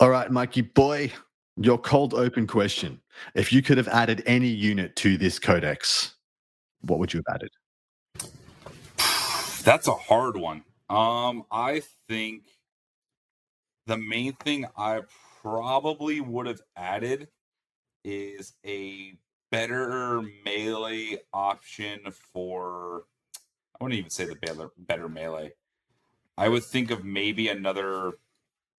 All right, Mikey boy, your cold open question. If you could have added any unit to this codex, what would you have added? That's a hard one. I think the main thing I probably would have added is a better melee option for. I wouldn't even say the better melee. I would think of maybe another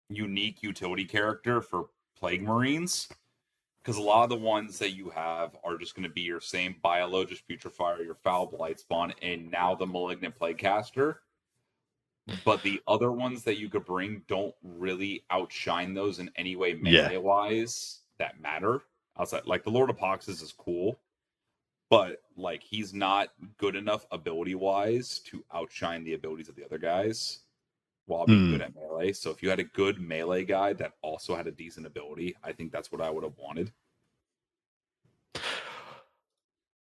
unique utility character for Plague Marines. Because a lot of the ones that you have are just going to be your same Biologist Putrefier, your Foul Blight Spawn, and now the Malignant Plaguecaster. But the other ones that you could bring don't really outshine those in any way melee-wise that matter. Outside, like the Lord of Poxes is cool, but like he's not good enough ability-wise to outshine the abilities of the other guys while being good at melee. So if you had a good melee guy that also had a decent ability, I think that's what I would have wanted.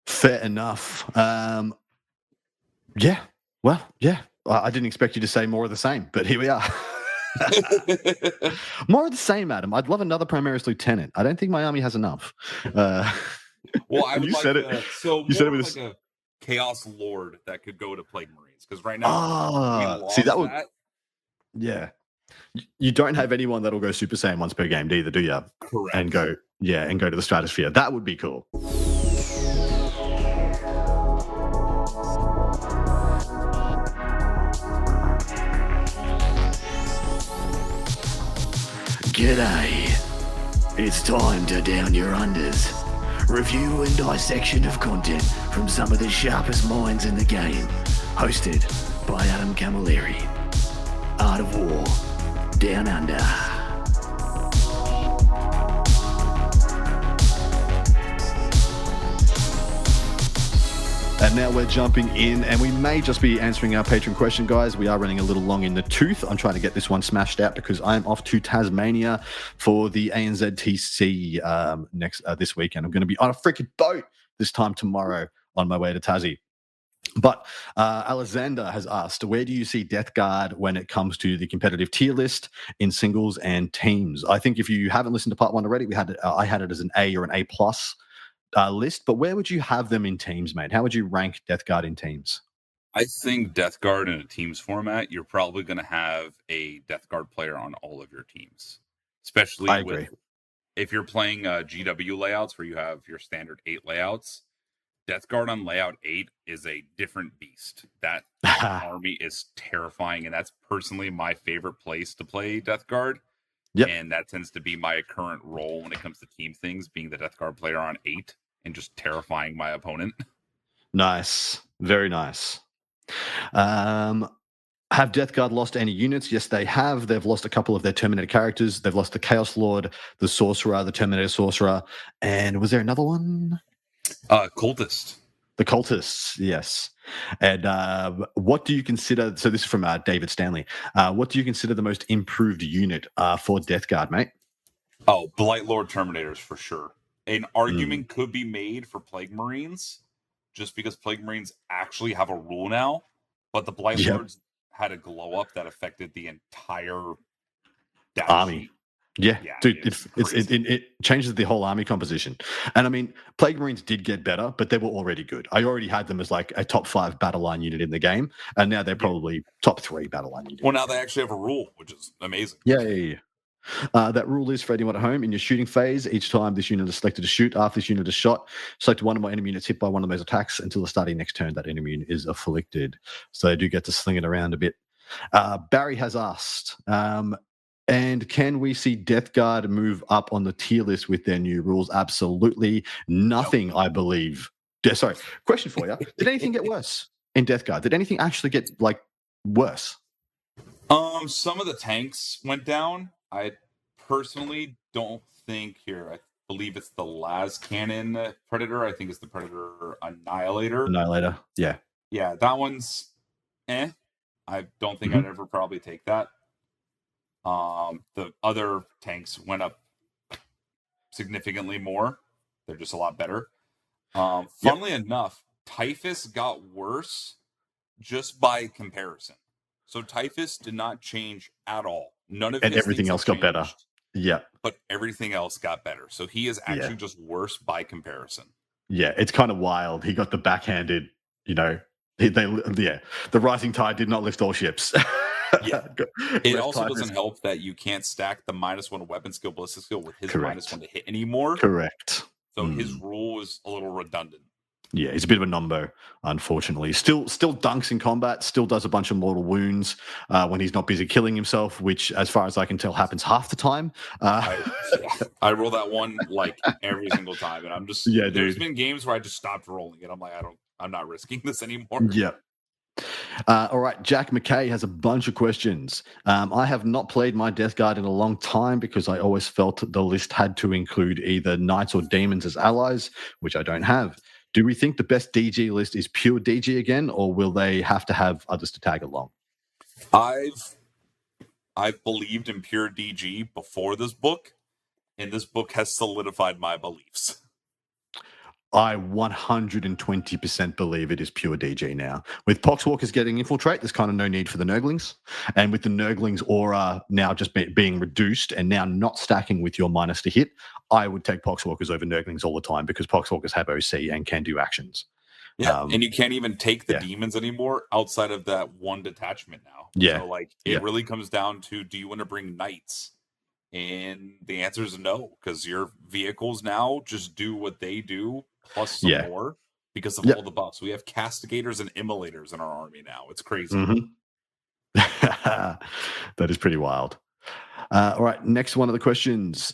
Fair enough. Yeah. Well, yeah. I didn't expect you to say more of the same, but here we are. More of the same, Adam. I'd love another Primaris Lieutenant. I don't think my army has enough. Well, I would you like said it. So you said it more with like a Chaos Lord that could go to Plague Marines, because right now we lost see that would. that. Yeah. You don't have anyone that'll go Super Saiyan once per game either, do you? Correct. And go to the stratosphere. That would be cool. G'day. It's time to down your unders. Review and dissection of content from some of the sharpest minds in the game. Hosted by Adam Camilleri. Art of War. Down Under. And now we're jumping in, and we may just be answering our patron question, guys. We are running a little long in the tooth. I'm trying to get this one smashed out because I'm off to Tasmania for the ANZTC this weekend. I'm going to be on a freaking boat this time tomorrow on my way to Tassie. But Alexander has asked, where do you see Death Guard when it comes to the competitive tier list in singles and teams? I think if you haven't listened to part one already, I had it as an A or an A plus list. But where would you have them in teams, mate? How would you rank Death Guard in teams? I think Death Guard in a teams format, you're probably going to have a Death Guard player on all of your teams, especially if you're playing GW layouts where you have your standard 8 layouts. Death Guard on layout 8 is a different beast. That army is terrifying, and that's personally my favorite place to play Death Guard. Yep. And that tends to be my current role when it comes to team things, being the Death Guard player on 8 and just terrifying my opponent. Nice. Very nice. Have Death Guard lost any units? Yes, they have. They've lost a couple of their Terminator characters. They've lost the Chaos Lord, the Sorcerer, the Terminator Sorcerer, and was there another one? Cultist. The Cultists, yes. And what do you consider, so this is from David Stanley, what do you consider the most improved unit for Death Guard, mate? Oh, Blight Lord Terminators for sure. An argument could be made for Plague Marines, just because Plague Marines actually have a rule now, but the Blight Lords had a glow up that affected the entire army. Sheet. Yeah, dude, it changes the whole army composition. And I mean, Plague Marines did get better, but they were already good. I already had them as like a top 5 battle line unit in the game, and now they're probably top 3 battle line unit. Well, now they actually have a rule, which is amazing. Yeah. That rule is for anyone at home in your shooting phase. Each time this unit is selected to shoot, after this unit is shot, select one of my enemy units hit by one of those attacks until the starting next turn that enemy unit is afflicted. So they do get to sling it around a bit. Barry has asked, and can we see Death Guard move up on the tier list with their new rules? Absolutely nothing, I believe. Sorry, question for you. Did anything get worse in Death Guard? Did anything actually get, like, worse? Some of the tanks went down. I personally don't think here. I believe it's the Las Cannon Predator. I think it's the Predator Annihilator. Yeah. Yeah, that one's I don't think I'd ever probably take that. The other tanks went up significantly more. They're just a lot better. Funnily enough, Typhus got worse just by comparison. So Typhus did not change at all. None of and everything else got better. Yeah. but everything else got better. So he is actually just worse by comparison. Yeah, it's kind of wild. He got the backhanded, the rising tide did not lift all ships. Yeah. It Left also tide doesn't has- help that you can't stack the -1 weapon skill, ballistic skill with his Correct. -1 to hit anymore. Correct. So his rule is a little redundant. Yeah, he's a bit of a numbo, unfortunately. Still dunks in combat, still does a bunch of mortal wounds when he's not busy killing himself, which, as far as I can tell, happens half the time. I roll that one like every single time, and I'm just there's been games where I just stopped rolling it. I'm like, I'm not risking this anymore. Yeah. All right, Jack McKay has a bunch of questions. I have not played my Death Guard in a long time because I always felt the list had to include either knights or demons as allies, which I don't have. Do we think the best DG list is pure DG again, or will they have to have others to tag along? I've believed in pure DG before this book, and this book has solidified my beliefs. I 120% believe it is pure DG now. With Poxwalkers getting infiltrate, there's kind of no need for the Nurglings. And with the Nurglings aura now just being reduced and now not stacking with your minus to hit, I would take Poxwalkers over Nurglings all the time because Poxwalkers have OC and can do actions. Yeah, and you can't even take the demons anymore outside of that one detachment now. Yeah. So, it really comes down to, do you want to bring knights? And the answer is no, because your vehicles now just do what they do, plus some more, because of all the buffs. We have castigators and immolators in our army now. It's crazy. That is pretty wild. All right, next one of the questions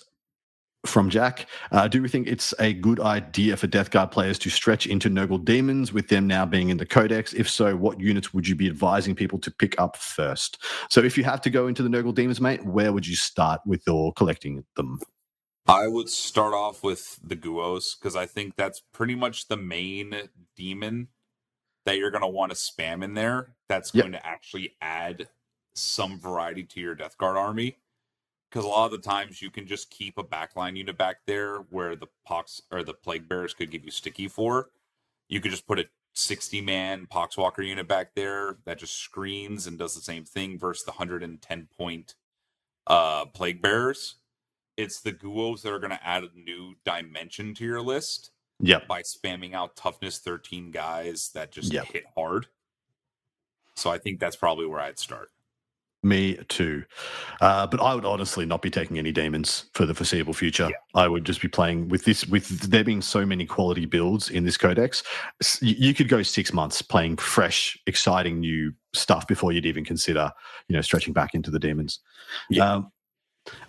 from Jack. Do we think it's a good idea for Death Guard players to stretch into Nurgle Demons with them now being in the Codex? If so, what units would you be advising people to pick up first? So if you have to go into the Nurgle Demons, mate, where would you start with your collecting them? I would start off with the Guos, because I think that's pretty much the main demon that you're going to want to spam in there. That's going to actually add some variety to your Death Guard army. Because a lot of the times you can just keep a backline unit back there where the Pox or the Plague Bearers could give you sticky for. You could just put a 60-man Poxwalker unit back there that just screens and does the same thing versus the 110-point Plague Bearers. It's the Guos that are going to add a new dimension to your list by spamming out toughness 13 guys that just hit hard. So I think that's probably where I'd start. Me too. But I would honestly not be taking any demons for the foreseeable future. I would just be playing with this, with there being so many quality builds in this codex. You could go 6 months playing fresh, exciting new stuff before you'd even consider, stretching back into the demons.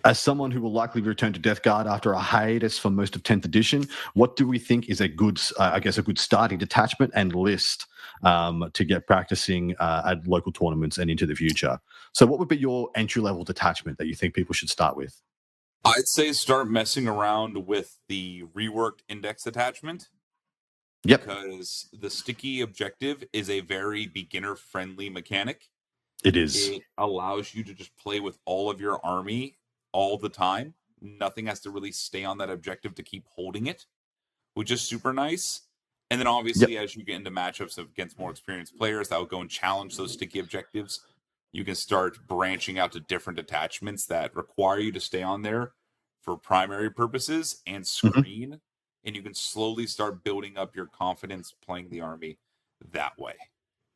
As someone who will likely return to Death Guard after a hiatus for most of 10th edition, what do we think is a good, a good starting detachment and list to get practicing at local tournaments and into the future? So what would be your entry-level detachment that you think people should start with? I'd say start messing around with the reworked index attachment. Because the sticky objective is a very beginner-friendly mechanic. It is. It allows you to just play with all of your army all the time. Nothing has to really stay on that objective to keep holding it, which is super nice. And then obviously as you get into matchups against more experienced players that will go and challenge those sticky objectives, you can start branching out to different attachments that require you to stay on there for primary purposes and screen. And you can slowly start building up your confidence playing the army that way.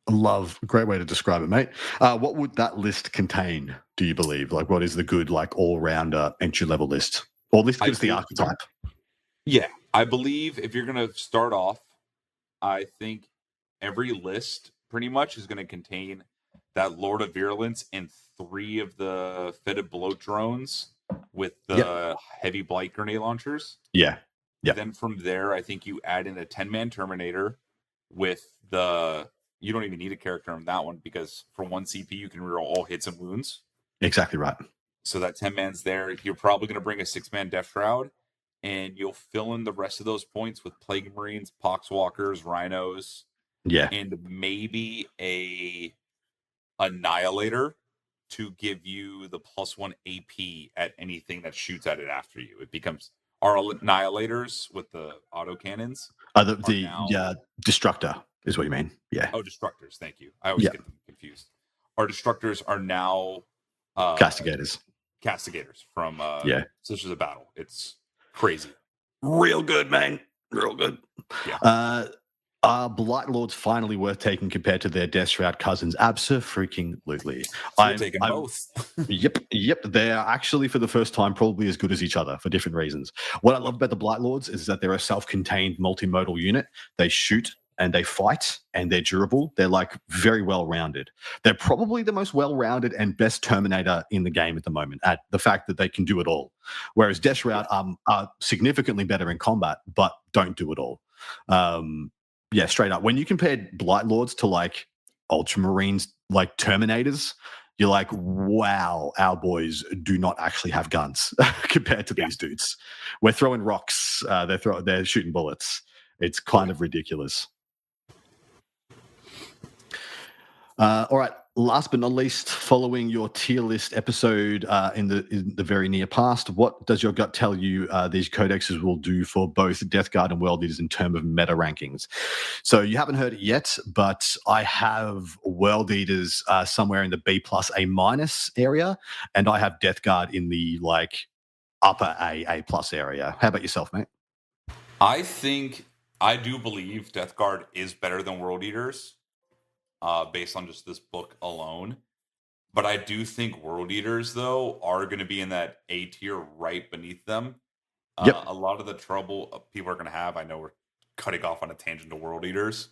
Love, great way to describe it, mate. What would that list contain, do you believe? Like, what is the good, all-rounder entry-level list? Or list gives the archetype. Yeah, I believe if you're going to start off, I think every list pretty much is going to contain that Lord of Virulence and 3 of the fitted bloat drones with the heavy blight grenade launchers. Then from there, I think you add in a 10-man Terminator with the... You don't even need a character on that one because for 1 CP, you can reroll all hits and wounds. Exactly right. So that 10-man's there. You're probably going to bring a 6-man Death Shroud, and you'll fill in the rest of those points with Plague Marines, Poxwalkers, Rhinos, and maybe a Annihilator to give you the +1 AP at anything that shoots at it after you. It becomes our Annihilators with the autocannons. The Destructor is what you mean. Oh, Destructors. Thank you. I always get them confused. Our Destructors are now Castigators. castigators from Yeah. Sisters of Battle. It's crazy. Real good, man. Real good. Yeah. Are Blight Lords finally worth taking compared to their Death Shroud cousins? Absolutely. We're taking both. Yep. They are actually, for the first time, probably as good as each other for different reasons. What I love about the Blight Lords is that they're a self-contained multimodal unit. They shoot and they fight and they're durable. They're like very well-rounded. They're probably the most well-rounded and best Terminator in the game at the moment, at the fact that they can do it all. Whereas Death Shroud are significantly better in combat, but don't do it all. Yeah, straight up. When you compare Blight Lords to like Ultramarines, like Terminators, you're like, wow, our boys do not actually have guns compared to these dudes. We're throwing rocks. They're shooting bullets. It's kind of ridiculous. All right. Last but not least, following your tier list episode in the very near past, what does your gut tell you these codexes will do for both Death Guard and World Eaters in terms of meta rankings? So you haven't heard it yet, but I have World Eaters somewhere in the B+ A- area, and I have Death Guard in the like upper A+ area. How about yourself, mate? I do believe Death Guard is better than World Eaters. Based on just this book alone. But I do think World Eaters, though, are going to be in that A tier right beneath them. Yep. A lot of the trouble people are going to have, I know we're cutting off on a tangent to World Eaters,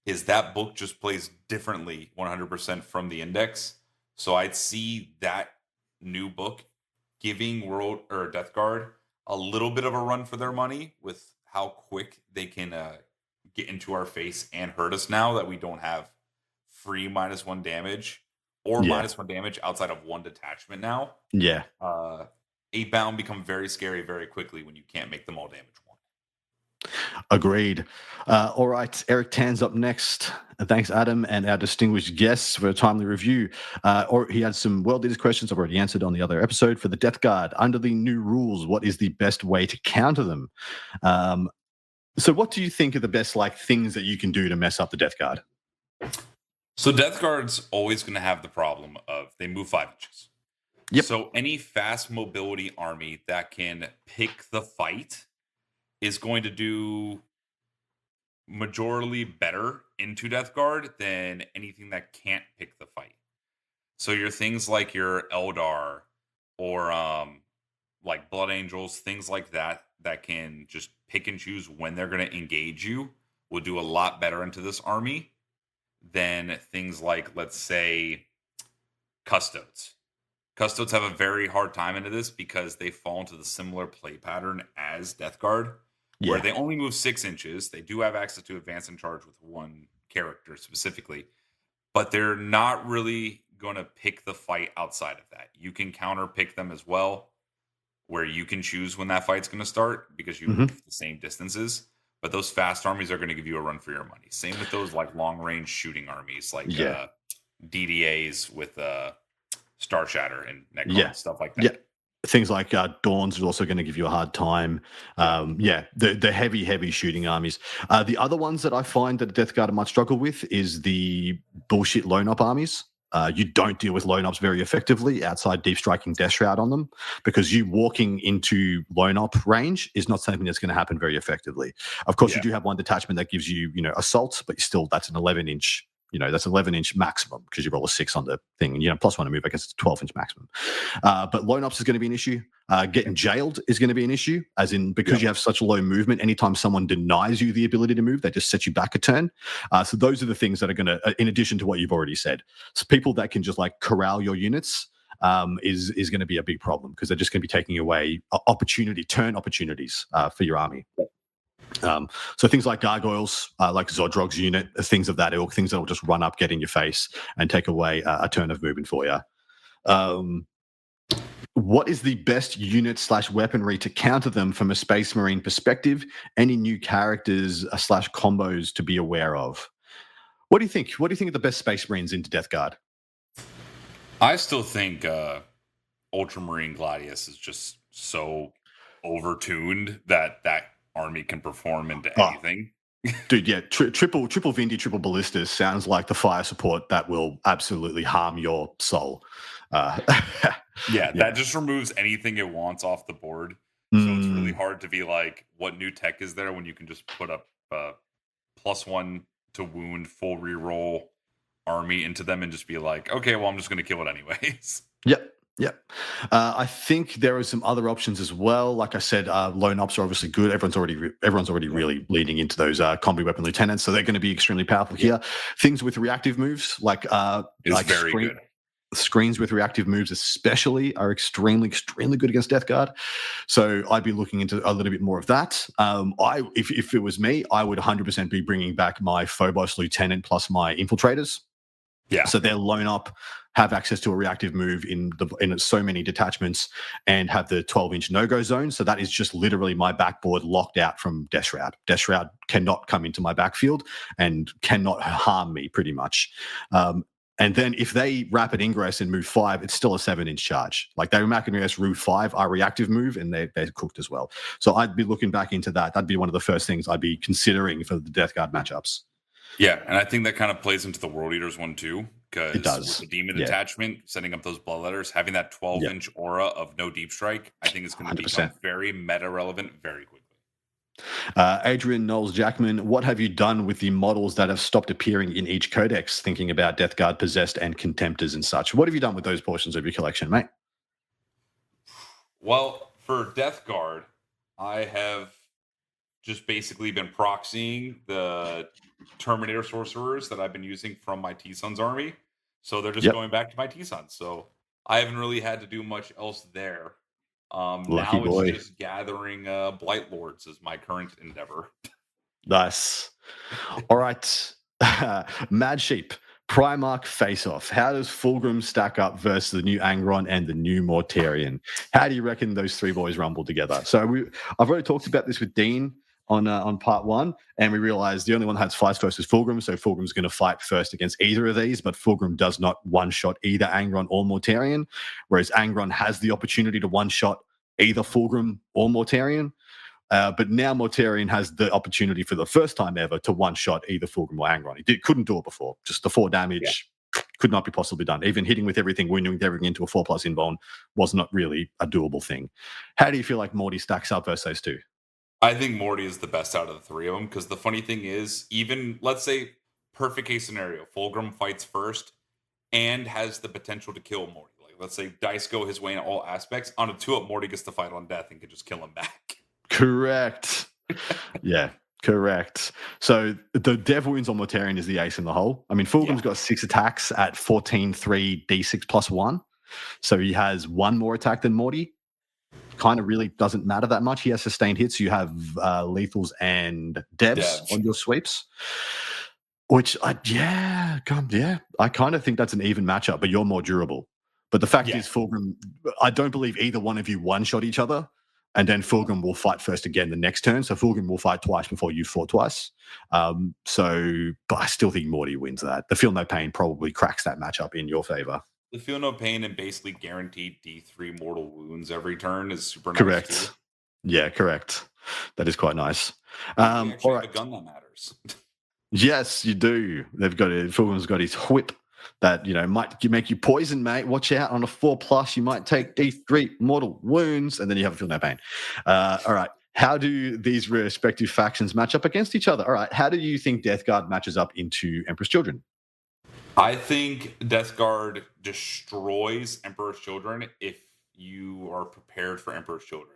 is that book just plays differently 100% from the index. So I'd see that new book giving World or Death Guard a little bit of a run for their money with how quick they can get into our face and hurt us now that we don't have free -1 damage or -1 damage outside of one detachment now. Yeah. 8-bound become very scary very quickly when you can't make them all damage one. Agreed. All right, Eric Tan's up next. Thanks, Adam, and our distinguished guests for a timely review. Or he had some World Eaters questions I've already answered on the other episode. For the Death Guard, under the new rules, what is the best way to counter them? So what do you think are the best things that you can do to mess up the Death Guard? So Death Guard's always going to have the problem of they move 5 inches. Yep. So any fast mobility army that can pick the fight is going to do majorly better into Death Guard than anything that can't pick the fight. So your things like your Eldar or like Blood Angels, things like that can just pick and choose when they're going to engage you will do a lot better into this army than things like, let's say, Custodes. Custodes have a very hard time into this because they fall into the similar play pattern as Death Guard, where they only move 6 inches. They do have access to advance and charge with one character specifically, but they're not really going to pick the fight outside of that. You can counter pick them as well, where you can choose when that fight's going to start because you move the same distances. But those fast armies are going to give you a run for your money. Same with those like long range shooting armies, like DDAs with Star Shatter and Necron and stuff like that. Yeah. Things like Dawns are also going to give you a hard time. The heavy shooting armies. The other ones that I find that Death Guard might struggle with is the bullshit lone up armies. You don't deal with lone ups very effectively outside deep striking Death Shroud on them because you walking into lone up range is not something that's going to happen very effectively. Of course, you do have one detachment that gives you, assault, but that's an 11-inch. That's 11-inch maximum because you roll a 6 on the thing, and +1 to move. I guess it's a 12-inch maximum. But lone ups is going to be an issue. Getting jailed is going to be an issue, as in because you have such low movement. Anytime someone denies you the ability to move, they just set you back a turn. So those are the things that are going to, in addition to what you've already said, so people that can just corral your units is going to be a big problem because they're just going to be taking away turn opportunities for your army. So things like gargoyles, like Zodrog's unit, things of that ilk, things that will just run up, get in your face, and take away a turn of movement for you. What is the best unit / weaponry to counter them from a Space Marine perspective? Any new characters / combos to be aware of? What do you think? What do you think are the best Space Marines into Death Guard? I still think Ultramarine Gladius is just so overtuned that army can perform into anything. Dude, yeah, triple Vindy, triple Ballistas sounds like the fire support that will absolutely harm your soul. Yeah, that just removes anything it wants off the board. So it's really hard to be like, what new tech is there when you can just put up +1 to wound, full reroll army into them and just be like, okay, well, I'm just going to kill it anyways. Yep. Yep. I think there are some other options as well. Like I said, lone ops are obviously good. Everyone's already really leaning into those combi weapon lieutenants, so they're going to be extremely powerful here. Things with reactive moves, like very good. Screens with reactive moves, especially, are extremely good against Death Guard. So I'd be looking into a little bit more of that. If it was me, I would 100% be bringing back my Phobos lieutenant plus my infiltrators. Yeah. So they'll loan up, have access to a reactive move in so many detachments, and have the 12-inch no-go zone. So that is just literally my backboard locked out from Death Shroud. Death Shroud cannot come into my backfield and cannot harm me, pretty much. And then if they rapid ingress and move 5, it's still a 7-inch charge. Like they rapid ingress move 5, our reactive move, and they're cooked as well. So I'd be looking back into that. That'd be one of the first things I'd be considering for the Death Guard matchups. Yeah, and I think that kind of plays into the World Eaters one too, It because does. with the Demon Detachment, setting up those bloodletters, having that 12-inch aura of no deep strike, I think is going to become very meta relevant very quickly. Adrian Knowles Jackman, what have you done with the models that have stopped appearing in each codex, thinking about Death Guard, Possessed, and Contemptors and such? What have you done with those portions of your collection, mate? Well, for Death Guard, I have just basically been proxying the Terminator Sorcerers that I've been using from my T-Sons army. So they're just going back to my T-Sons. So I haven't really had to do much else there. Now it's just gathering Blight Lords is my current endeavor. Nice. All right. Mad Sheep, Primarch Face-Off. How does Fulgrim stack up versus the new Angron and the new Mortarion? How do you reckon those three boys rumble together? So I've already talked about this with Dean on part 1, and we realized the only one that has fights first is Fulgrim, so Fulgrim's going to fight first against either of these, but Fulgrim does not one-shot either Angron or Mortarion, whereas Angron has the opportunity to one-shot either Fulgrim or Mortarion. But now Mortarion has the opportunity for the first time ever to one-shot either Fulgrim or Angron. He couldn't do it before. Just the 4 damage could not be possibly done. Even hitting with everything, wounding with everything into a 4+ invuln was not really a doable thing. How do you feel like Morty stacks up versus those two? I think Morty is the best out of the 3 of them, because the funny thing is, even, let's say, perfect case scenario, Fulgrim fights first and has the potential to kill Morty. Like, let's say dice go his way in all aspects. On a 2-up, Morty gets to fight on death and can just kill him back. Correct. Yeah, correct. So the dev wounds on Mortarion is the ace in the hole. I mean, Fulgrim's got 6 attacks at 14/3 d6 +1. So he has 1 more attack than Morty. Kind of really doesn't matter that much. He has sustained hits. You have lethals and devs on your sweeps, which I kind of think that's an even matchup, but you're more durable. But the fact is, Fulgrim, I don't believe either one of you one-shot each other, and then Fulgrim will fight first again the next turn. So Fulgrim will fight twice before you fought twice. But I still think Morty wins that. The Feel No Pain probably cracks that matchup in your favor. The Feel No Pain and basically guaranteed D3 mortal wounds every turn is super nice. Correct. Too. Yeah, correct. That is quite nice. All right. Have a gun that matters. Yes, you do. Fulgrim's got his whip that, might make you poison, mate. Watch out. On a 4+, you might take D3 mortal wounds, and then you have a Feel No Pain. All right. How do these respective factions match up against each other? All right. How do you think Death Guard matches up into Emperor's Children? I think Death Guard destroys Emperor's Children if you are prepared for Emperor's Children.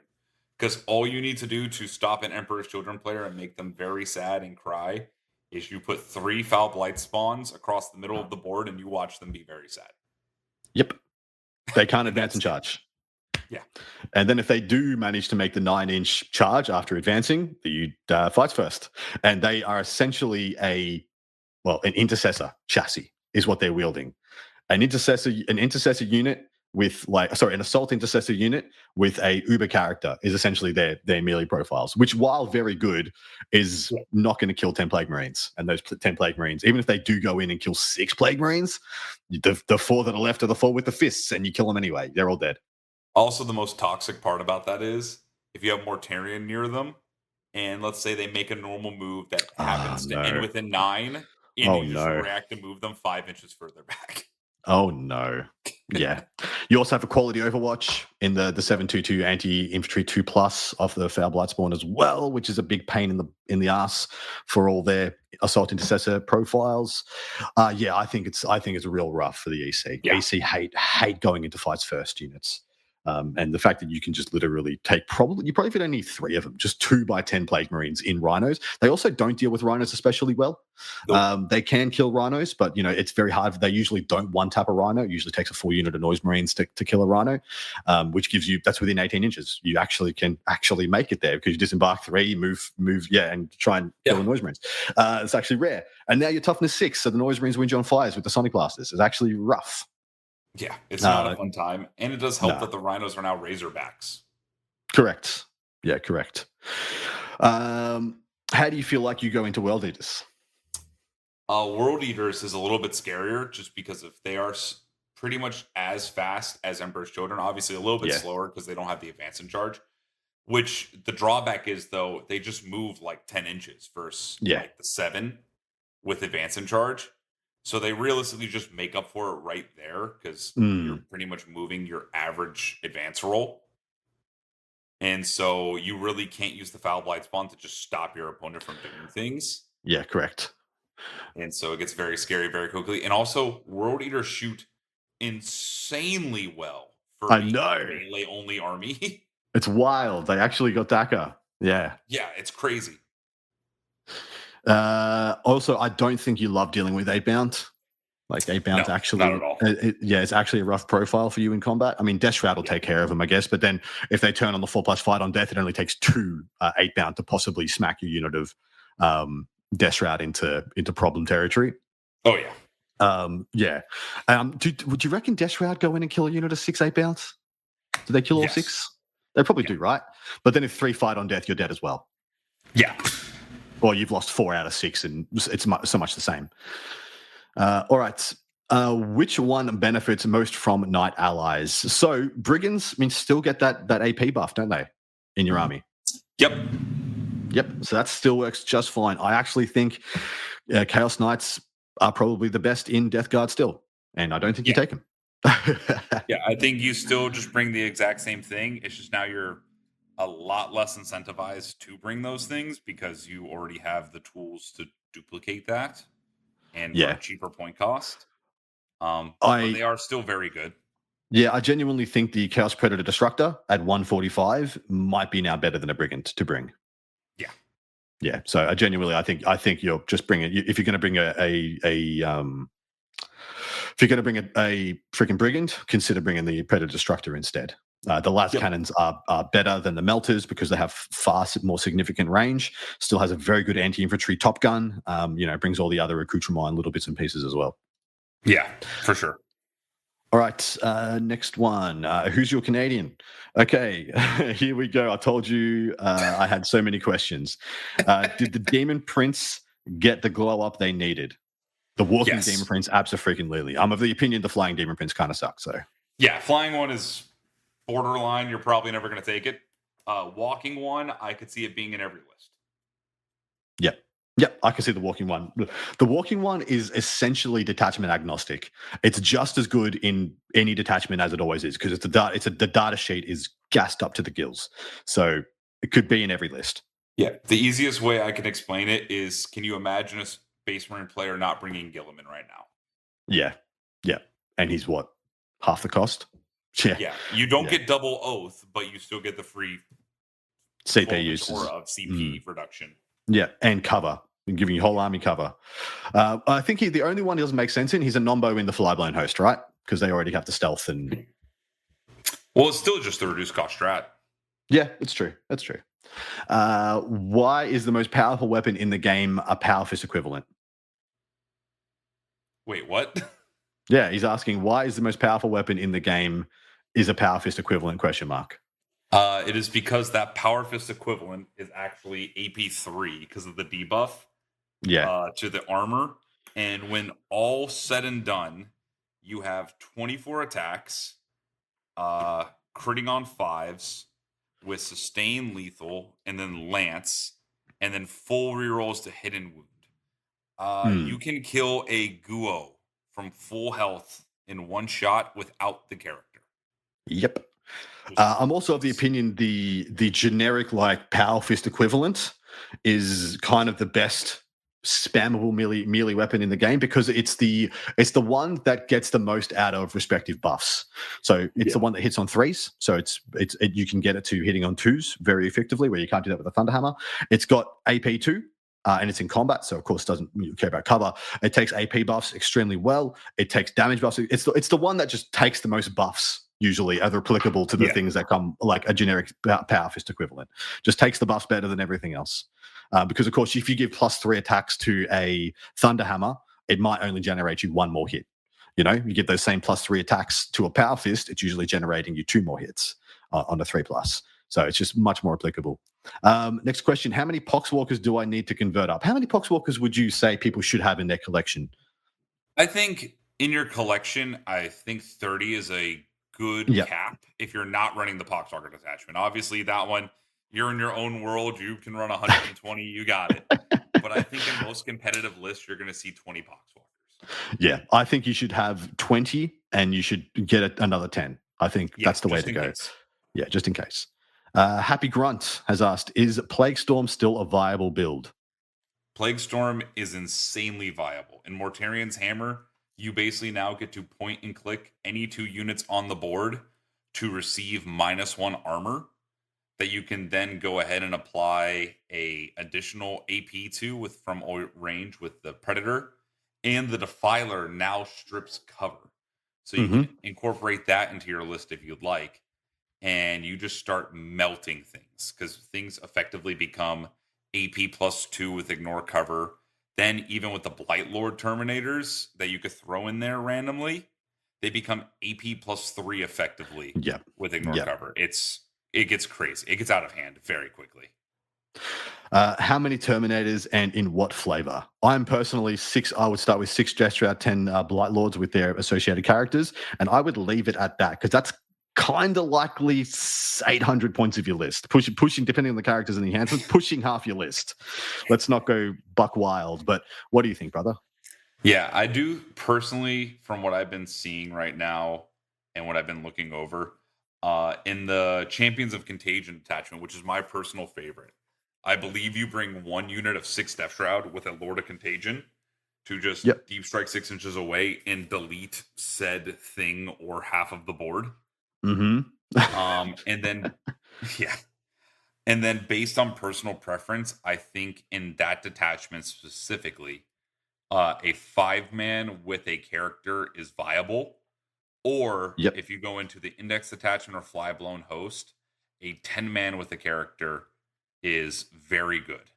Because all you need to do to stop an Emperor's Children player and make them very sad and cry is you put 3 Foul Blight spawns across the middle of the board and you watch them be very sad. Yep. They can't advance and charge. Yeah. And then if they do manage to make the 9-inch charge after advancing, the fights first. And they are essentially an intercessor chassis is what they're wielding. An intercessor unit with an assault intercessor unit with a Uber character is essentially their melee profiles, which, while very good, is not going to kill 10 Plague Marines. And those 10 Plague Marines, even if they do go in and kill 6 Plague Marines, the 4 that are left are the 4 with the fists, and you kill them anyway. They're all dead. Also, the most toxic part about that is if you have Mortarion near them, and let's say they make a normal move that happens to end within 9, and you just react to move them 5 inches further back. Oh no. Yeah. You also have a quality Overwatch in the 722 anti-infantry 2+ off the Foul Blight spawn as well, which is a big pain in the ass for all their assault intercessor profiles. Yeah, I think it's real rough for the EC. Yeah. EC hate going into fights first units. And the fact that you can just literally take you probably fit only 3 of them, just 2 by 10 Plague Marines in Rhinos. They also don't deal with Rhinos especially well. Nope. They can kill Rhinos, but it's very hard. They usually don't one-tap a Rhino. It usually takes a full unit of Noise Marines to kill a Rhino, which gives you, that's within 18 inches. You can make it there because you disembark 3, move, and try and kill the Noise Marines. It's actually rare. And now you're toughness 6, so the Noise Marines win you on fires with the Sonic Blasters. It's actually rough. Yeah, it's not a fun time. And it does help that the Rhinos are now Razorbacks. Correct. Yeah, correct. How do you feel like you go into World Eaters? World Eaters is a little bit scarier just because they are pretty much as fast as Emperor's Children. Obviously, a little bit slower because they don't have the advance in charge. Which the drawback is, though, they just move like 10 inches versus like the 7 with advance in charge. So they realistically just make up for it right there because you're pretty much moving your average advance roll. And so you really can't use the Foul Blight spawn to just stop your opponent from doing things. Yeah, correct. And so it gets very scary very quickly. And also, World Eaters shoot insanely well for a melee-only army. It's wild. They actually got DACA. Yeah. Yeah, it's crazy. Also, I don't think you love dealing with 8-bound. Like 8-bound actually, not at all. It's actually a rough profile for you in combat. I mean, Death Shroud will take care of them, I guess. But then if they turn on the 4+ fight on death, it only takes 2 8-bound to possibly smack your unit of Death Shroud into problem territory. Oh yeah. Yeah. Would you reckon Death Shroud go in and kill a unit of 6 8-bounds? Do they kill all 6? They probably do, right? But then if 3 fight on death, you're dead as well. Yeah. Or you've lost 4 out of 6, and it's so much the same. All right. Which one benefits most from Knight allies? So Brigands, still get that AP buff, don't they, in your army? Yep. So that still works just fine. I actually think Chaos Knights are probably the best in Death Guard still, and I don't think you take them. Yeah, I think you still just bring the exact same thing. It's just now you're a lot less incentivized to bring those things because you already have the tools to duplicate that and for a cheaper point cost. But they are still very good. Yeah, I genuinely think the Chaos Predator Destructor at 145 might be now better than a Brigand to bring. Yeah. So I genuinely, I think you're just bringing, if you're going to bring if you're going to bring a freaking Brigand, consider bringing the Predator Destructor instead. The las cannons are better than the melters because they have far more significant range. Still has a very good anti-infantry top gun. Brings all the other accoutrements and little bits and pieces as well. Yeah, for sure. All right, next one. Who's your Canadian? Okay, here we go. I told you I had so many questions. Did the Demon Prince get the glow up they needed? The walking Demon Prince, abso-freaking-lutely. I'm of the opinion the flying Demon Prince kind of sucks, though. Yeah, flying one is borderline. You're probably never going to take it. Walking one, I could see it being in every list. Yep, I can see the walking one. The walking one is essentially detachment agnostic. It's just as good in any detachment as it always is because the data sheet is gassed up to the gills. So it could be in every list. Yeah, the easiest way I can explain it is, can you imagine a Space Marine player not bringing Gilliman right now? Yeah. And he's what? Half the cost? Yeah. You don't get double oath, but you still get the free CP use of CP reduction. Yeah, and cover, and giving you whole army cover. I think the only one he doesn't make sense in, he's a nombo in the Flyblown host, right? Because they already have the stealth and. Well, it's still just the reduced cost strat. Yeah, it's true. That's true. Why is the most powerful weapon in the game a Power Fist equivalent? Wait, what? Yeah, he's asking why is the most powerful weapon in the game is a Power Fist equivalent ? It is because that Power Fist equivalent is actually AP3 because of the debuff to the armor. And when all said and done, you have 24 attacks, critting on 5s with sustained lethal, and then lance, and then full rerolls to hit and wound. You can kill a Guo from full health in one shot without the character. Yep. I'm also of the opinion the generic like Power Fist equivalent is kind of the best spammable melee weapon in the game because it's the one that gets the most out of respective buffs. So it's the one that hits on 3s. So you can get it to hitting on 2s very effectively, where you can't do that with a Thunderhammer. It's got AP 2. And it's in combat, so of course doesn't care about cover. It takes AP buffs extremely well. It takes damage buffs. It's the one that just takes the most buffs usually as applicable to the things that come like a generic Power Fist equivalent. Just takes the buffs better than everything else. Because of course, if you give +3 attacks to a Thunderhammer, it might only generate you 1 more hit. You give those same +3 attacks to a Power Fist, it's usually generating you 2 more hits on a 3+. So it's just much more applicable. Next question. How many Poxwalkers do I need to convert up? How many Poxwalkers would you say people should have in their collection? I think in your collection, I think 30 is a good cap if you're not running the Poxwalker detachment. Obviously, that one, you're in your own world. You can run 120. You got it. But I think in most competitive lists, you're going to see 20 Poxwalkers. Yeah, I think you should have 20 and you should get another 10. I think that's the way to go. Case. Yeah, just in case. Happy Grunt has asked, is Plague Storm still a viable build? Plague Storm is insanely viable. In Mortarian's Hammer, you basically now get to point and click any 2 units on the board to receive -1 armor that you can then go ahead and apply a additional AP to from range with the Predator, and the Defiler now strips cover. So you can incorporate that into your list if you'd like. And you just start melting things because things effectively become AP +2 with ignore cover. Then even with the Blight Lord Terminators that you could throw in there randomly, they become AP +3 effectively with ignore cover. It gets crazy. It gets out of hand very quickly. How many Terminators and in what flavor? I'm personally 6. I would start with 6 Gesture out 10 Blight Lords with their associated characters, and I would leave it at that because that's kind of likely 800 points of your list. Pushing, depending on the characters and the enhancements, pushing half your list. Let's not go buck wild. But what do you think, brother? Yeah, I do personally, from what I've been seeing right now and what I've been looking over, in the Champions of Contagion detachment, which is my personal favorite, I believe you bring 1 unit of 6 Death Shroud with a Lord of Contagion to just deep strike 6 inches away and delete said thing or half of the board. And then and then based on personal preference, I think in that detachment specifically, a 5-man with a character is viable, or if you go into the Index detachment or Fly Blown Host, a 10-man with a character is very good.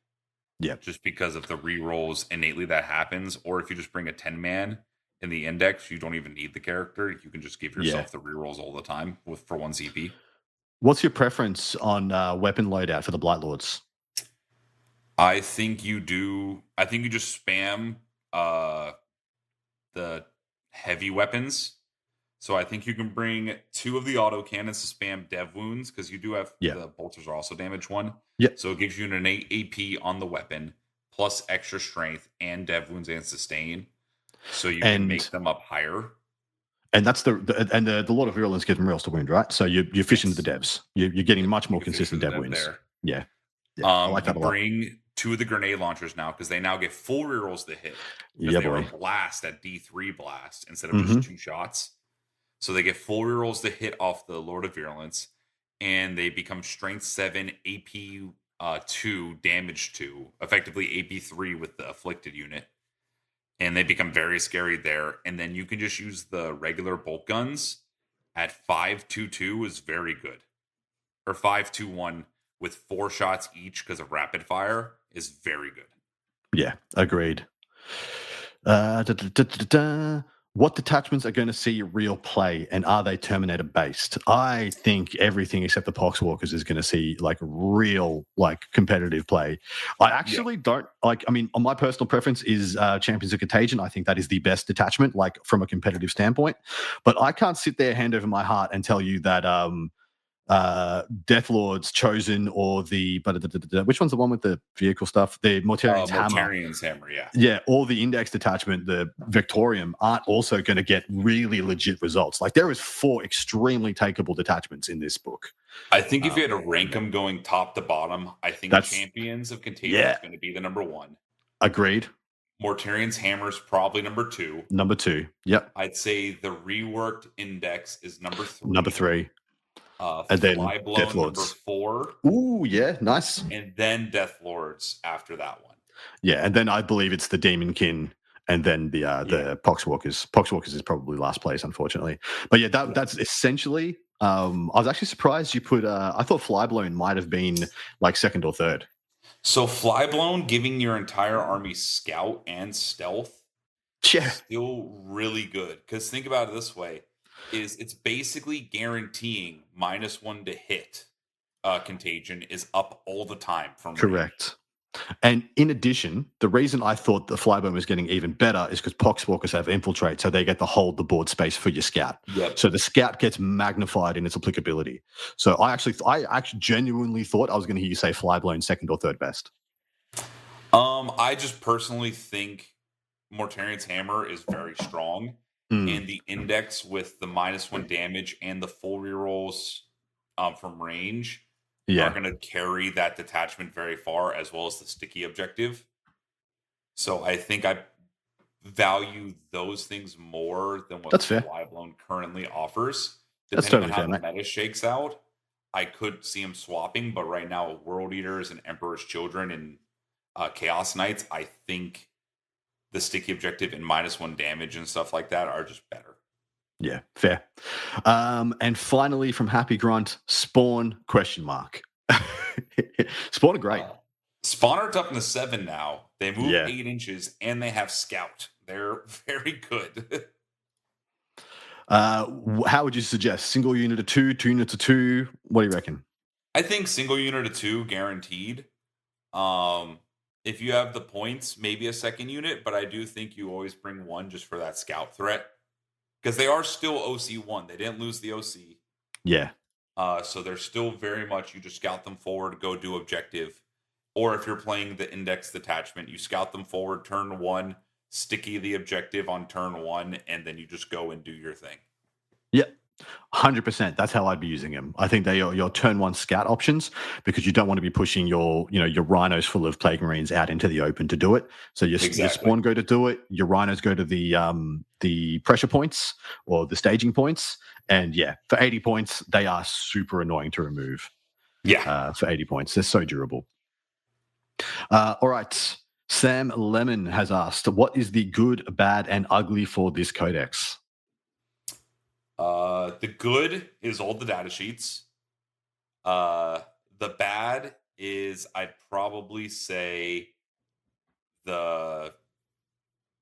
Just because of the rerolls innately that happens, or if you just bring a 10-man in the Index, you don't even need the character. You can just give yourself the rerolls all the time for 1 CP. What's your preference on weapon loadout for the Blight Lords? I think you do. I think you just spam the heavy weapons. So I think you can bring 2 of the auto cannons to spam dev wounds because you do have the bolters are also damage 1. So it gives you an innate AP on the weapon plus extra strength and dev wounds and sustain. So you can make them up higher. And that's the Lord of Virulence gives them real to wound, right? So you're fishing the devs. You're getting much more consistent dev wounds. There. Yeah. I like that a lot. Bring 2 of the grenade launchers now because they now get full rerolls to hit. They were a blast at D3 blast instead of just 2 shots. So they get full rerolls to hit off the Lord of Virulence, and they become Strength 7, AP 2, Damage 2, effectively AP 3 with the Afflicted unit. And they become very scary there. And then you can just use the regular bolt guns at 5.22 is very good. Or 5.21 with 4 shots each because of rapid fire is very good. Yeah, agreed. What detachments are going to see real play, and are they Terminator based? I think everything except the Poxwalkers is going to see like real competitive play. I actually don't like. I mean, on my personal preference is Champions of Contagion. I think that is the best detachment, from a competitive standpoint. But I can't sit there hand over my heart and tell you that Death Lords Chosen or the which one's the one with the vehicle stuff? The Mortarian's Hammer. Mortarian's Hammer, yeah. Yeah, or the indexed attachment, the Victorium, aren't also going to get really legit results. Like there is 4 extremely takeable detachments in this book. I think if you had to rank them going top to bottom, I think Champions of Contagion is going to be the number 1. Agreed. Mortarian's Hammer is probably number 2. Number 2, yep. I'd say the reworked index is number 3. Number 3. And then Death Lords. Number 4. Ooh, yeah, nice. And then Death Lords after that one. Yeah, and then I believe it's the Demonkin and then the Poxwalkers. Poxwalkers is probably last place, unfortunately. But yeah, that's essentially. I was actually surprised you put. I thought Flyblown might have been like 2nd or 3rd. So Flyblown giving your entire army scout and stealth, still really good. Because think about it this way: it's basically guaranteeing -1 to hit. Contagion is up all the time from correct. And in addition, the reason I thought the Flyblown was getting even better is because Poxwalkers have infiltrate, so they get to hold the board space for your scout. Yep. So the scout gets magnified in its applicability. So I actually genuinely thought I was going to hear you say Flyblown 2nd or 3rd best. I just personally think Mortarian's Hammer is very strong, and the index with the -1 damage and the full rerolls from range. Are going to carry that detachment very far, as well as the sticky objective. So I think I value those things more than what Flyblown currently offers. Depending on how the meta shakes out, I could see him swapping, but right now, World Eaters and Emperor's Children and Chaos Knights, I think the sticky objective and -1 damage and stuff like that are just better. Yeah, fair. And finally, from Happy Grunt, Spawn ? Spawn are great. Spawn are toughness 7 now. They move 8 inches and they have scout. They're very good. How would you suggest? Single unit of 2, 2 units of 2? What do you reckon? I think single unit of 2 guaranteed. If you have the points, maybe a 2nd unit, but I do think you always bring 1 just for that scout threat. Because they are still OC1. They didn't lose the OC. Yeah. So they're still very much, you just scout them forward, go do objective. Or if you're playing the index detachment, you scout them forward, turn 1, sticky the objective on turn 1, and then you just go and do your thing. Yep. 100%. That's how I'd be using them. I think they are your turn 1 scout options because you don't want to be pushing your rhinos full of Plague Marines out into the open to do it. So your spawn go to do it. Your rhinos go to the pressure points or the staging points. And yeah, for 80 points, they are super annoying to remove. Yeah. For 80 points. They're so durable. All right. Sam Lemon has asked, what is the good, bad, and ugly for this codex? The good is all the data sheets. The bad is, I'd probably say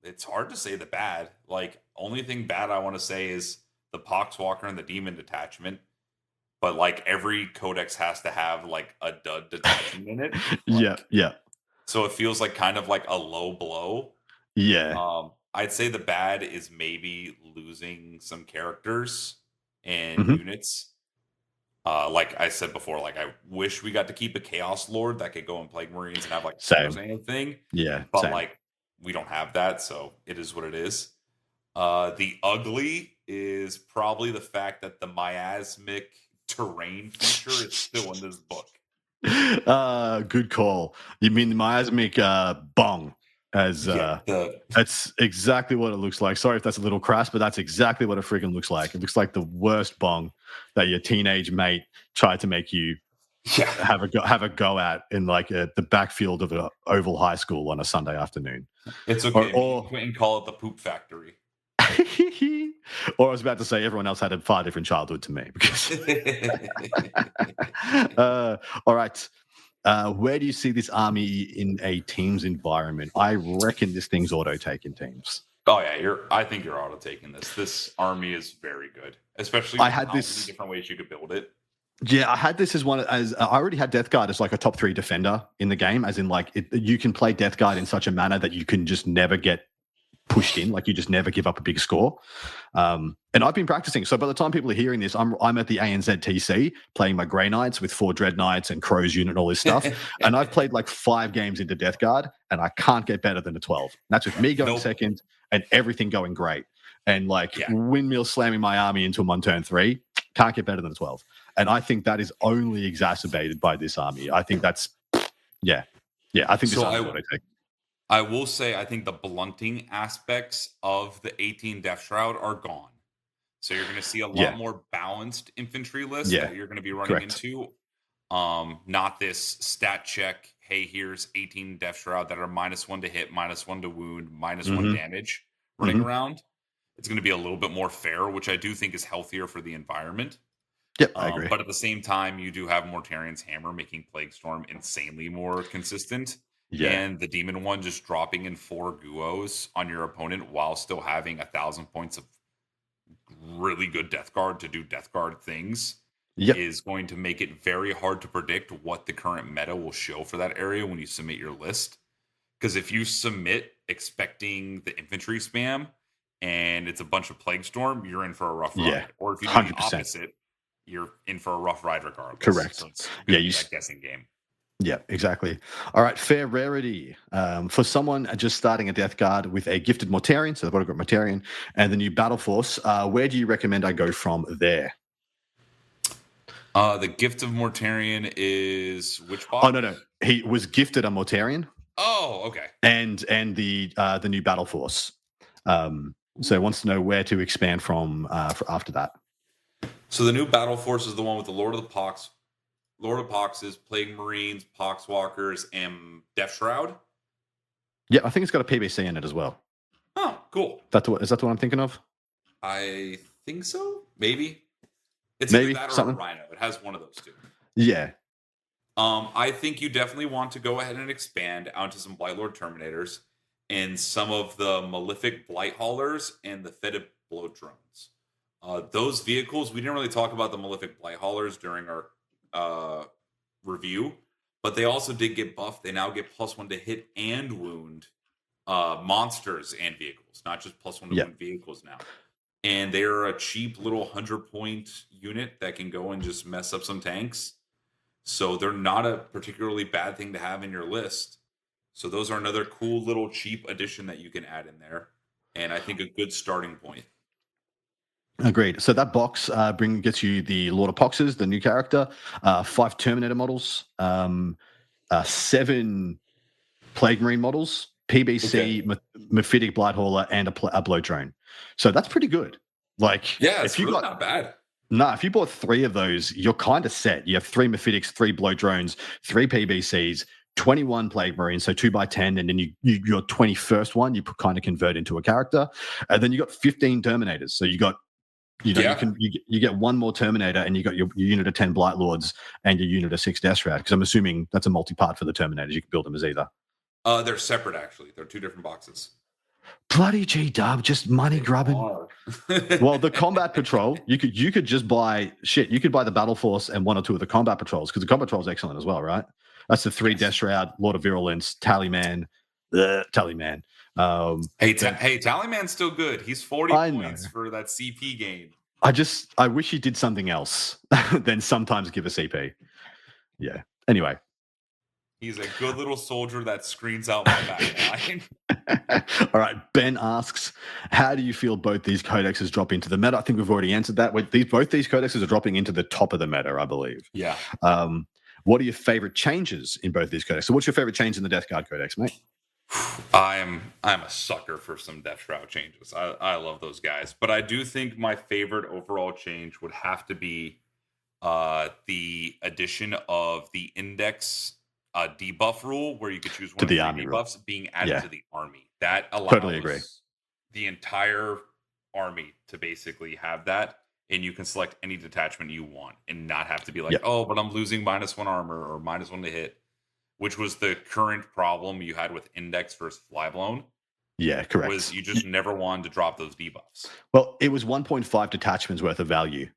it's hard to say the bad. Like, only thing bad I want to say is the Poxwalker and the Demon detachment. But like every codex has to have like a dud detachment in it. Yeah. So it feels like kind of like a low blow. Yeah. I'd say the bad is maybe losing some characters and units. Like I said before, like I wish we got to keep a Chaos Lord that could go and Plague Marines and have like same thing. Yeah, but like we don't have that, so it is what it is. The ugly is probably the fact that the miasmic terrain feature is still in this book. Good call. You mean the miasmic bong? That's exactly what it looks like. Sorry if that's a little crass, but that's exactly what it freaking looks like. It looks like the worst bong that your teenage mate tried to make you have a go at in like the backfield of an oval high school on a Sunday afternoon. It's okay. Or call it the poop factory. Or I was about to say everyone else had a far different childhood to me. Because all right. Where do you see this army in a teams environment? I reckon this thing's auto-take in teams. Oh yeah, I think you're auto-taking this. This army is very good, especially with how many different ways you could build it. Yeah, I had this I already had Death Guard as like a top 3 defender in the game, as in like you can play Death Guard in such a manner that you can just never get pushed in. Like you just never give up a big score. And I've been practicing. So by the time people are hearing this, I'm at the ANZ TC playing my Grey Knights with 4 Dread Knights and Crow's Unit and all this stuff. And I've played like 5 games into Death Guard, and I can't get better than a 12. And that's with me going second and everything going great. And like windmill slamming my army into him on turn 3, can't get better than a 12. And I think that is only exacerbated by this army. I think that's, I think this army is what I take. I will say, I think the blunting aspects of the 18 Death Shroud are gone. So you're going to see a lot more balanced infantry list that you're going to be running into. Not this stat check, hey, here's 18 Death Shroud that are -1 to hit, -1 to wound, -1 damage running around. It's going to be a little bit more fair, which I do think is healthier for the environment. Yep, I agree. But at the same time, you do have Mortarian's Hammer making Plague Storm insanely more consistent. Yeah. And the Demon one just dropping in 4 Guos on your opponent while still having 1,000 points of really good Death Guard to do Death Guard things is going to make it very hard to predict what the current meta will show for that area when you submit your list. Because if you submit expecting the infantry spam and it's a bunch of Plague Storm, you're in for a rough ride. Or if you do 100%. The opposite, you're in for a rough ride regardless. Correct. So it's that guessing game. Yeah, exactly. All right, fair rarity. For someone just starting a Death Guard with a gifted Mortarian, so they've got a Mortarian, and the new Battle Force, where do you recommend I go from there? The gift of Mortarian is which box? Oh, no. He was gifted a Mortarian. Oh, okay. And the new Battle Force. So he wants to know where to expand from for after that. So the new Battle Force is the one with the Lord of Poxes, Plague Marines, Poxwalkers, and Death Shroud. Yeah, I think it's got a PBC in it as well. Oh, cool. Is that the one I'm thinking of? I think so. Maybe. It's maybe either that or something. a Rhino. It has one of those two. Yeah. I think you definitely want to go ahead and expand onto some Blightlord Terminators and some of the Malefic Blight Haulers and the Fetid Blow Drones. Those vehicles, we didn't really talk about the Malefic Blight Haulers during our review, but they also did get buffed. They now get +1 to hit and wound monsters and vehicles, not just +1 to wound vehicles now. And they're a cheap little 100-point unit that can go and just mess up some tanks. So they're not a particularly bad thing to have in your list. So those are another cool little cheap addition that you can add in there. And I think a good starting point. Agreed. So that box gets you the Lord of Poxes, the new character, 5 Terminator models, 7 Plague Marine models, PBC, Mephitic Blight Hauler, and a Blow Drone. So that's pretty good. Like, it's really not bad. No, if you bought 3 of those, you're kind of set. You have 3 Mephitics, 3 Blow Drones, 3 PBCs, 21 Plague Marines, so 2x10, and then your 21st one you kind of convert into a character, and then you got 15 Terminators. So you got. You get 1 more Terminator, and you got your unit of 10 Blight Lords and your unit of 6 Death Shroud. Because I'm assuming that's a multi-part for the Terminators. You can build them as either. They're separate, actually. They're 2 different boxes. Bloody G-dub, just money grubbing. Well, the Combat Patrol, you could just buy shit. You could buy the Battle Force and 1 or 2 of the Combat Patrols, because the Combat Patrol is excellent as well, right? That's the 3 Death Shroud, Lord of Virulence, Tallyman. Hey, Tallyman's still good. He's 40 points for that CP game. I wish he did something else than sometimes give a CP. Yeah. Anyway. He's a good little soldier that screens out my back line. All right. Ben asks, how do you feel both these codexes drop into the meta? I think we've already answered that. Both these codexes are dropping into the top of the meta, I believe. Yeah. What are your favorite changes in both these codexes? So what's your favorite change in the Death Guard Codex, mate? I'm a sucker for some Death Shroud changes. I love those guys. But I do think my favorite overall change would have to be the addition of the index debuff rule, where you could choose one of the debuffs being added to the army. That allows the entire army to basically have that, and you can select any detachment you want and not have to be like, oh, but I'm losing -1 armor or -1 to hit, which was the current problem you had with Index versus Flyblown. Yeah, correct. Was you just never wanted to drop those debuffs. Well, it was 1.5 detachments worth of value.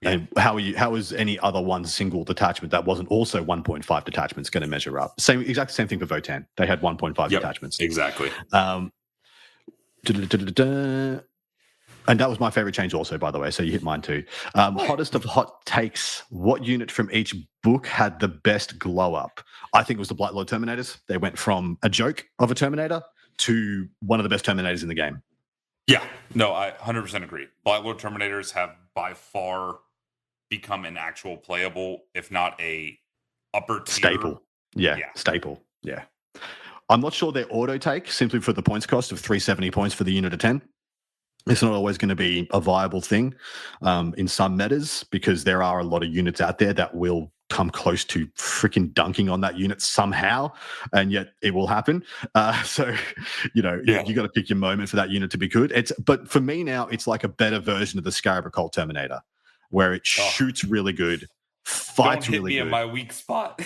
Yeah. And how is any other one single detachment that wasn't also 1.5 detachments going to measure up? Exact same thing for Votan. They had 1.5 detachments. Exactly. And that was my favorite change also, by the way, so you hit mine too. Hottest of hot takes. What unit from each book had the best glow up? I think it was the Blight Lord Terminators. They went from a joke of a Terminator to one of the best Terminators in the game. Yeah, no, I 100% agree. Blight Lord Terminators have by far become an actual playable, if not a upper tier. Staple. Yeah, staple. Yeah. I'm not sure their auto take, simply for the points cost of 370 points for the unit of 10. It's not always going to be a viable thing in some metas, because there are a lot of units out there that will come close to freaking dunking on that unit somehow, and yet it will happen. So, you got to pick your moment for that unit to be good. But for me now, it's like a better version of the Scarab Cult Terminator, where it shoots really good, fights really good. Don't hit me in my weak spot.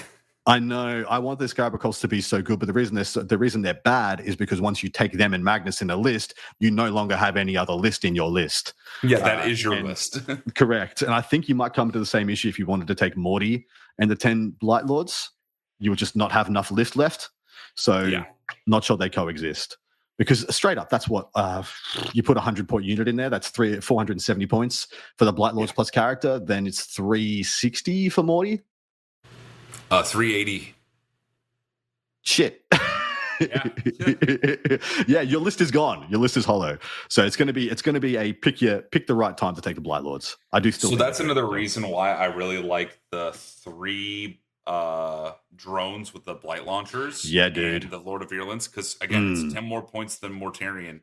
I know. I want the Scarab Cults to be so good, but the reason they're bad is because once you take them and Magnus in a list, you no longer have any other list in your list. Yeah, that is your list. Correct. And I think you might come to the same issue if you wanted to take Morty and the 10 Blight Lords. You would just not have enough list left. So not sure they coexist. Because straight up, that's what you put a 100-point unit in there. That's 470 points for the Blight Lords plus character. Then it's 360 for Morty. 380. Shit. Yeah, your list is gone. Your list is hollow. So it's going to be a pick the right time to take the Blight Lords. I do still. So that's another reason why I really like the 3 drones with the Blight launchers. Yeah, dude. And the Lord of Virulence, because again, it's 10 more points than Mortarion,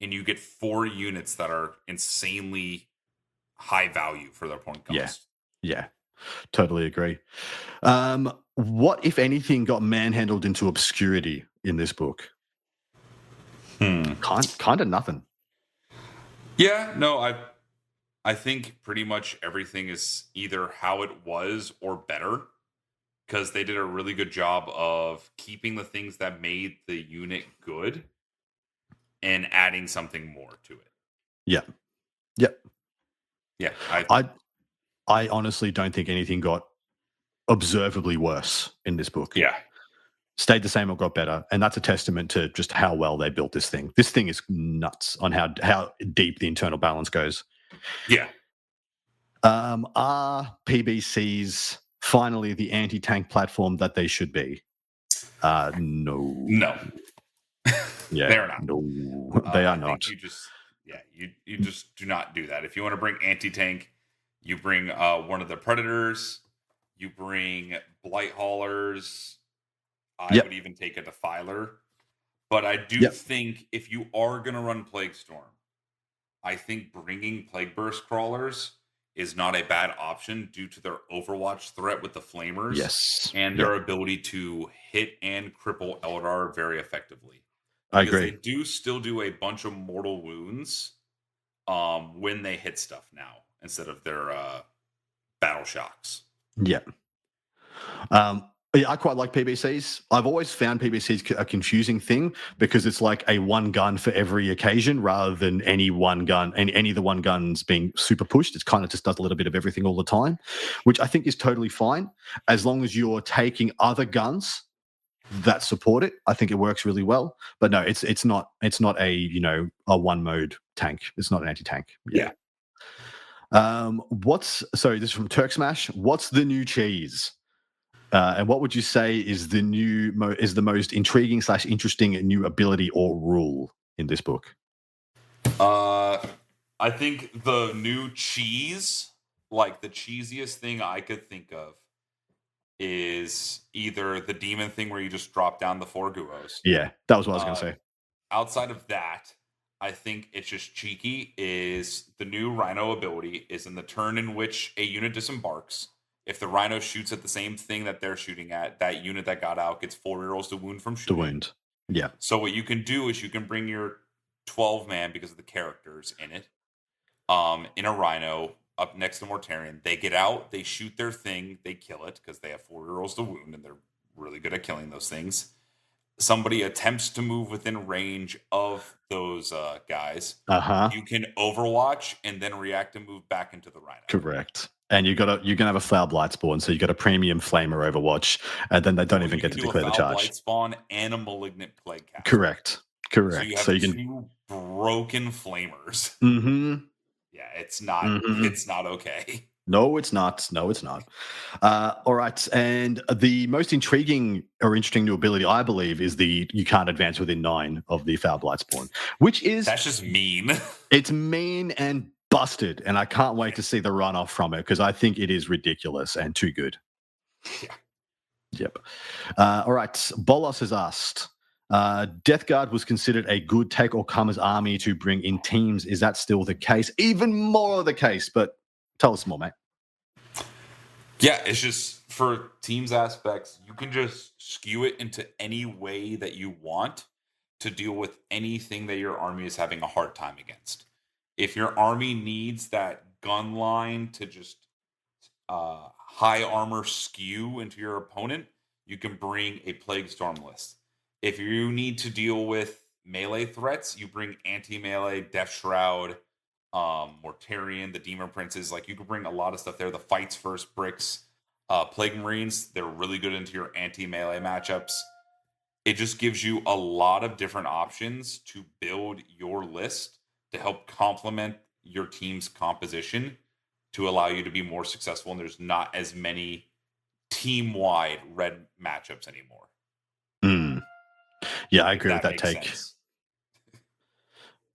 and you get 4 units that are insanely high value for their point cost. Yeah. Totally agree. What, if anything, got manhandled into obscurity in this book? Kind of nothing. Yeah, no, I think pretty much everything is either how it was or better, because they did a really good job of keeping the things that made the unit good and adding something more to it. Yeah. I honestly don't think anything got observably worse in this book. Yeah. Stayed the same or got better. And that's a testament to just how well they built this thing. This thing is nuts on how deep the internal balance goes. Yeah. Are PBCs finally the anti-tank platform that they should be? No. Yeah, they're not. No, they are not. You just do not do that. If you want to bring anti-tank, you bring one of the Predators. You bring Blight Haulers. I would even take a Defiler. But I do think if you are going to run Plague Storm, I think bringing Plague Burst Crawlers is not a bad option due to their Overwatch threat with the Flamers. Yes. And their ability to hit and cripple Eldar very effectively. I agree. They do still do a bunch of mortal wounds when they hit stuff now, instead of their battle shocks. Yeah. I quite like PBCs. I've always found PBCs a confusing thing, because it's like a one gun for every occasion rather than any one gun and any of the one guns being super pushed. It's kind of just does a little bit of everything all the time, which I think is totally fine as long as you're taking other guns that support it. I think it works really well. But no, it's not a one mode tank. It's not an anti-tank. Yeah. This is from Turk Smash. What's the new cheese? And what would you say is the most intriguing / interesting new ability or rule in this book? I think the new cheese, like the cheesiest thing I could think of, is either the demon thing where you just drop down the 4 Guos. Yeah, that was what I was going to say. Outside of that, I think it's just cheeky, is the new Rhino ability is in the turn in which a unit disembarks. If the Rhino shoots at the same thing that they're shooting at, that unit that got out gets 4 rerolls to wound from shooting. The wound. Yeah. So what you can do is you can bring your 12-man, because of the characters in it, in a Rhino up next to Mortarion. They get out, they shoot their thing, they kill it because they have 4 rerolls to wound, and they're really good at killing those things. Somebody attempts to move within range of those guys. You can Overwatch and then react and move back into the Rhino. Correct. And you're gonna have a Foul Blight spawn, so you got a premium Flamer Overwatch, and then they don't even get to declare the charge. Blight spawn and a Malignant Plague Cast. Correct. Correct. So you have two broken flamers. Mm-hmm. Yeah, it's not. Mm-hmm. It's not okay. No, it's not. No, it's not. All right. And the most intriguing or interesting new ability, I believe, is the you can't advance within 9 of the Foul Blight spawn, which is That's just mean. It's mean and busted, and I can't wait to see the runoff from it because I think it is ridiculous and too good. Yeah. Yep. All right. Bolos has asked, Death Guard was considered a good take-or-comers army to bring in teams. Is that still the case? Even more the case, but tell us more, mate. Yeah, it's just for teams aspects, you can just skew it into any way that you want to deal with anything that your army is having a hard time against. If your army needs that gun line to just high armor skew into your opponent, you can bring a Plague Storm list. If you need to deal with melee threats, you bring anti-melee, Death Shroud, Mortarion, the Demon Princes. Like, you can bring a lot of stuff there. The Fights First bricks, Plague Marines, they're really good into your anti-melee matchups. It just gives you a lot of different options to build your list to help complement your team's composition to allow you to be more successful. And there's not as many team-wide red matchups anymore. Yeah, I agree with that take.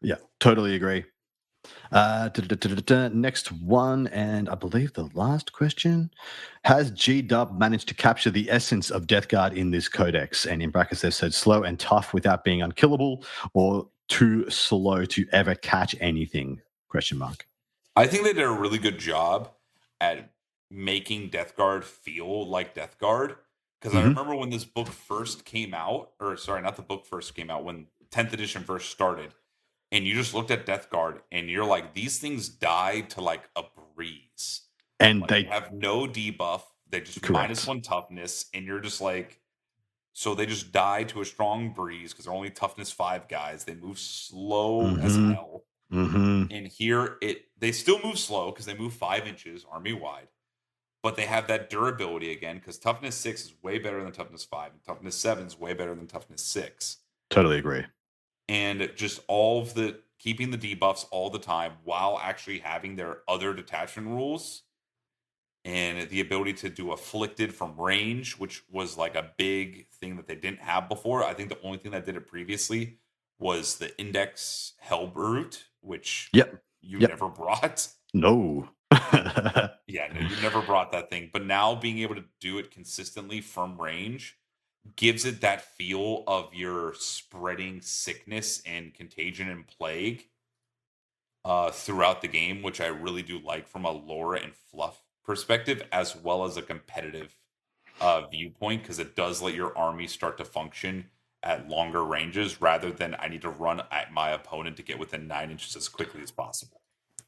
Yeah, totally agree. Next one, and I believe the last question. Has G-Dub managed to capture the essence of Death Guard in this codex? And in brackets they've said slow and tough without being unkillable, or too slow to ever catch anything? Question mark. I think they did a really good job at making Death Guard feel like Death Guard. Because I remember when this book first came out, or sorry, not the book first came out, when 10th edition first started, and you just looked at Death Guard, and you're like, these things die to like a breeze. And like, they have no debuff. They just Correct. -1 toughness, and you're just like, so they just die to a strong breeze because they're only toughness 5 guys. They move slow as hell. And here they still move slow because they move 5 inches army wide, but they have that durability again because toughness 6 is way better than toughness 5, and toughness 7 is way better than toughness 6. Totally agree. And just all of the keeping the debuffs all the time while actually having their other detachment rules and the ability to do afflicted from range, which was like a big thing that they didn't have before. I think the only thing that did it previously was the Index Hellbrute, which you never brought. No. Yeah, no, you never brought that thing. But now being able to do it consistently from range gives it that feel of your spreading sickness and contagion and plague throughout the game, which I really do like from a lore and fluff perspective, as well as a competitive viewpoint, because it does let your army start to function at longer ranges rather than I need to run at my opponent to get within 9 inches as quickly as possible.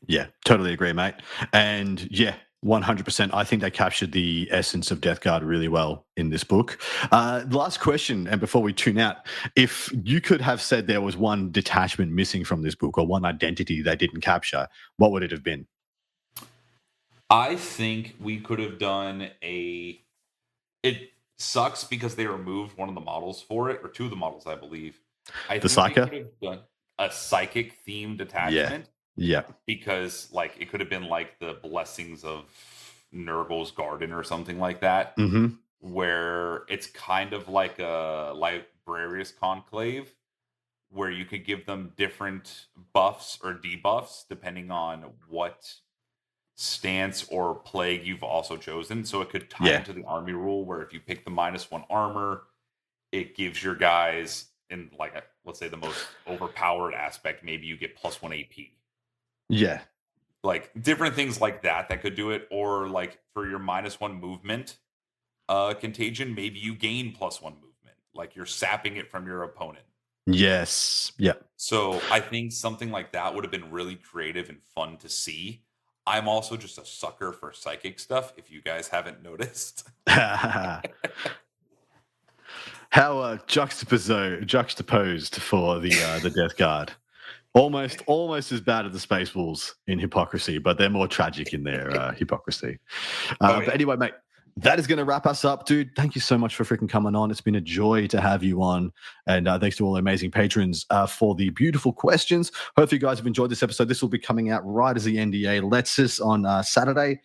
Yeah, totally agree, mate. And yeah, 100%. I think they captured the essence of Death Guard really well in this book. Last question, and before we tune out, if you could have said there was one detachment missing from this book or one identity they didn't capture, what would it have been? I think we could have done it sucks because they removed one of the models for it, or 2 of the models, I believe. I think Psyker? they could have done a psychic themed detachment. Yeah. Because like it could have been like the Blessings of Nurgle's Garden or something like that, where it's kind of like a Librarius Conclave, where you could give them different buffs or debuffs depending on what stance or plague you've also chosen. So it could tie into the army rule, where if you pick the -1 armor, it gives your guys in like let's say the most overpowered aspect, maybe you get +1 AP. Yeah. Like different things like that could do it. Or like for your -1 movement contagion, maybe you gain +1 movement. Like you're sapping it from your opponent. Yes. Yeah. So I think something like that would have been really creative and fun to see. I'm also just a sucker for psychic stuff, if you guys haven't noticed. How juxtaposed for the Death Guard. Almost as bad as the Space Wolves in hypocrisy, but they're more tragic in their hypocrisy. But anyway, mate, that is going to wrap us up, dude. Thank you so much for freaking coming on. It's been a joy to have you on. And thanks to all the amazing patrons for the beautiful questions. Hopefully you guys have enjoyed this episode. This will be coming out right as the NDA lets us on Saturday,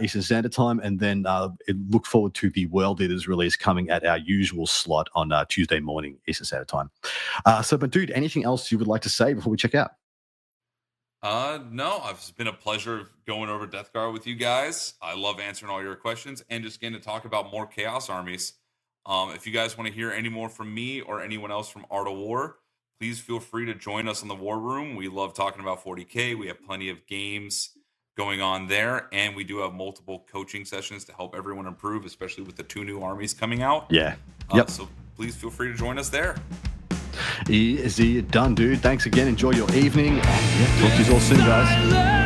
Eastern Standard Time. And then look forward to the World Eaters release coming at our usual slot on Tuesday morning, Eastern Standard Time. But dude, anything else you would like to say before we check out? No, it's been a pleasure going over Death Guard with you guys. I love answering all your questions and just getting to talk about more Chaos Armies. If you guys want to hear any more from me or anyone else from Art of War, please feel free to join us in the War Room. We love talking about 40K. We have plenty of games going on there, and we do have multiple coaching sessions to help everyone improve, especially with the 2 new armies coming out. Yeah. So please feel free to join us there. Easy done, dude. Thanks again. Enjoy your evening. And talk to you all soon, guys.